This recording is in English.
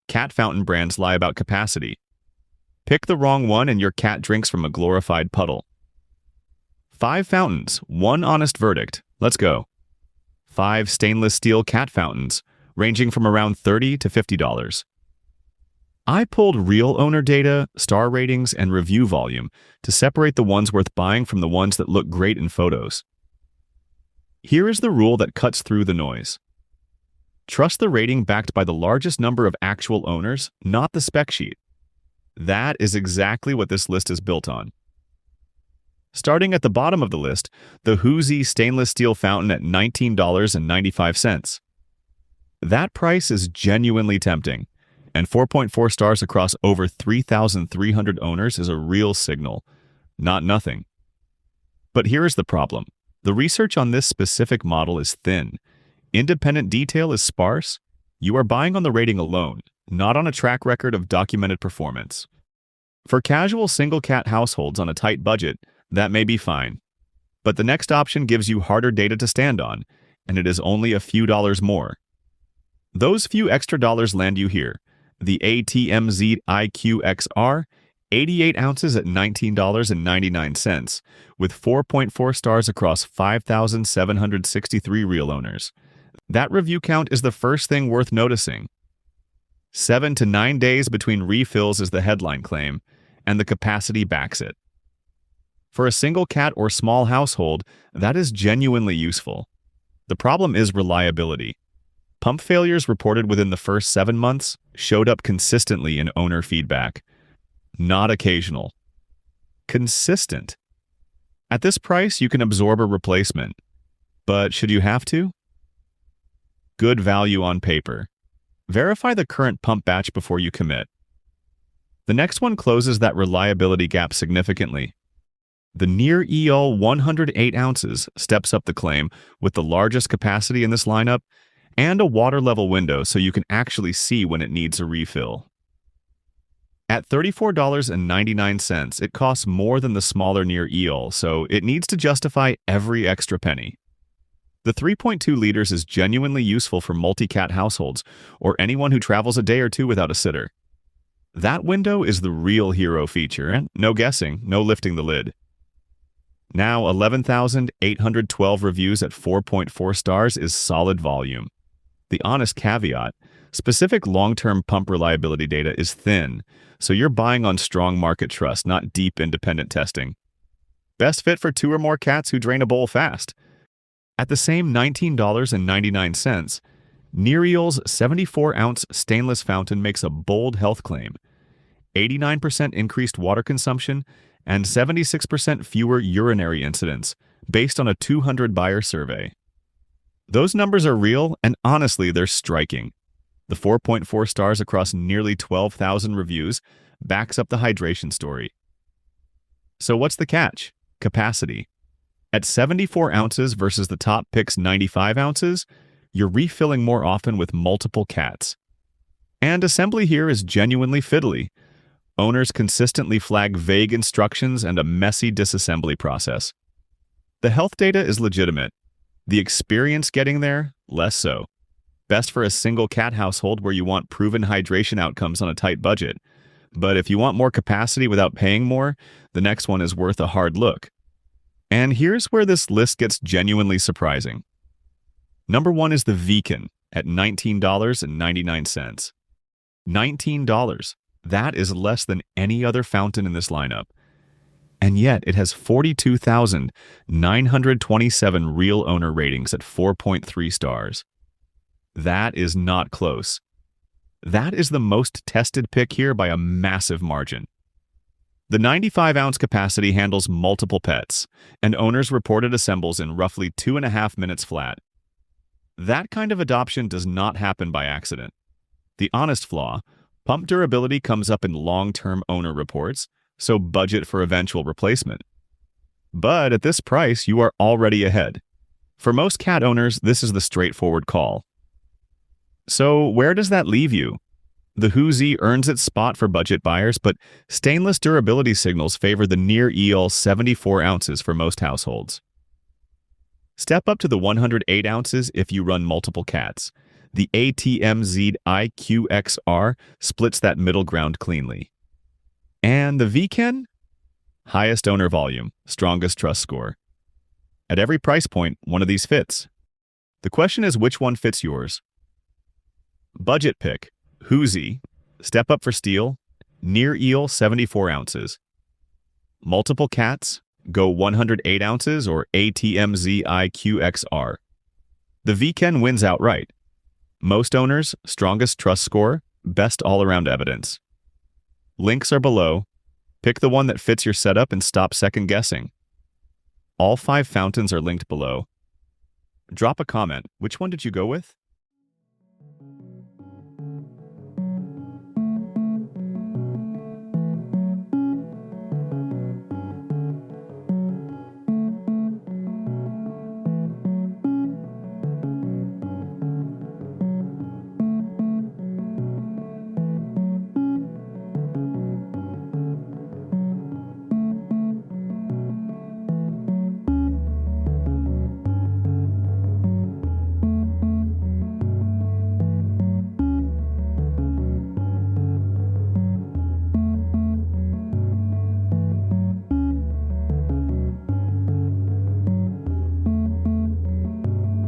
cat fountain brands lie about capacity. Pick the wrong one and your cat drinks from a glorified puddle. 5 fountains, 1 honest verdict. Let's go. 5 stainless steel cat fountains, ranging from around $30 to $50. I pulled real owner data, star ratings, and review volume to separate the ones worth buying from the ones that look great in photos. Here is the rule that cuts through the noise. Trust the rating backed by the largest number of actual owners, not the spec sheet. That is exactly what this list is built on. Starting at the bottom of the list, the Housie stainless steel fountain at $19.95. That price is genuinely tempting, and 4.4 stars across over 3,300 owners is a real signal, not nothing. But here is the problem. The research on this specific model is thin. Independent detail is sparse. You are buying on the rating alone, not on a track record of documented performance. For casual single-cat households on a tight budget, that may be fine. But the next option gives you harder data to stand on, and it is only a few dollars more. Those few extra dollars land you here. The ATMZ IQXR, 88 ounces at $19.99, with 4.4 stars across 5,763 real owners. That review count is the first thing worth noticing. 7 to 9 days between refills is the headline claim, and the capacity backs it. For a single cat or small household, that is genuinely useful. The problem is reliability. Pump failures reported within the first 7 months showed up consistently in owner feedback. Not occasional. Consistent. At this price, you can absorb a replacement. But should you have to? Good value on paper. Verify the current pump batch before you commit. The next one closes that reliability gap significantly. The Near EL 108 ounces steps up the claim with the largest capacity in this lineup and a water level window so you can actually see when it needs a refill. At $34.99, it costs more than the smaller Near EL, so it needs to justify every extra penny. The 3.2 liters is genuinely useful for multi-cat households or anyone who travels a day or two without a sitter. That window is the real hero feature, and no guessing, no lifting the lid. Now, 11,812 reviews at 4.4 stars is solid volume. The honest caveat, specific long-term pump reliability data is thin, so you're buying on strong market trust, not deep independent testing. Best fit for 2 or more cats who drain a bowl fast. At the same $19.99, Near EL's 74-ounce stainless fountain makes a bold health claim. 89% increased water consumption and 76% fewer urinary incidents, based on a 200-buyer survey. Those numbers are real, and honestly, they're striking. The 4.4 stars across nearly 12,000 reviews backs up the hydration story. So what's the catch? Capacity. At 74 ounces versus the top pick's 95 ounces, you're refilling more often with multiple cats. And assembly here is genuinely fiddly. Owners consistently flag vague instructions and a messy disassembly process. The health data is legitimate. The experience getting there, less so. Best for a single cat household where you want proven hydration outcomes on a tight budget. But if you want more capacity without paying more, the next one is worth a hard look. And here's where this list gets genuinely surprising. Number 1 is the Viken at $19.99. $19. That is less than any other fountain in this lineup. And yet it has 42,927 real owner ratings at 4.3 stars. That is not close. That is the most tested pick here by a massive margin. The 95-ounce capacity handles multiple pets, and owners report it assembles in roughly 2.5 minutes flat. That kind of adoption does not happen by accident. The honest flaw, pump durability comes up in long-term owner reports, so budget for eventual replacement. But at this price, you are already ahead. For most cat owners, this is the straightforward call. So where does that leave you? The Housie earns its spot for budget buyers, but stainless durability signals favor the Near EL 74 ounces for most households. Step up to the 108 ounces if you run multiple cats. The ATMZ IQXR splits that middle ground cleanly. And the VCAN? Highest owner volume, strongest trust score. At every price point, one of these fits. The question is, which one fits yours? Budget pick, Housie, step up for steel, near eel 74 ounces. Multiple cats, go 108 ounces or ATMZ IQXR. The VCAN wins outright. Most owners, strongest trust score, best all-around evidence. Links are below. Pick the one that fits your setup and stop second guessing. All 5 fountains are linked below. Drop a comment. Which one did you go with?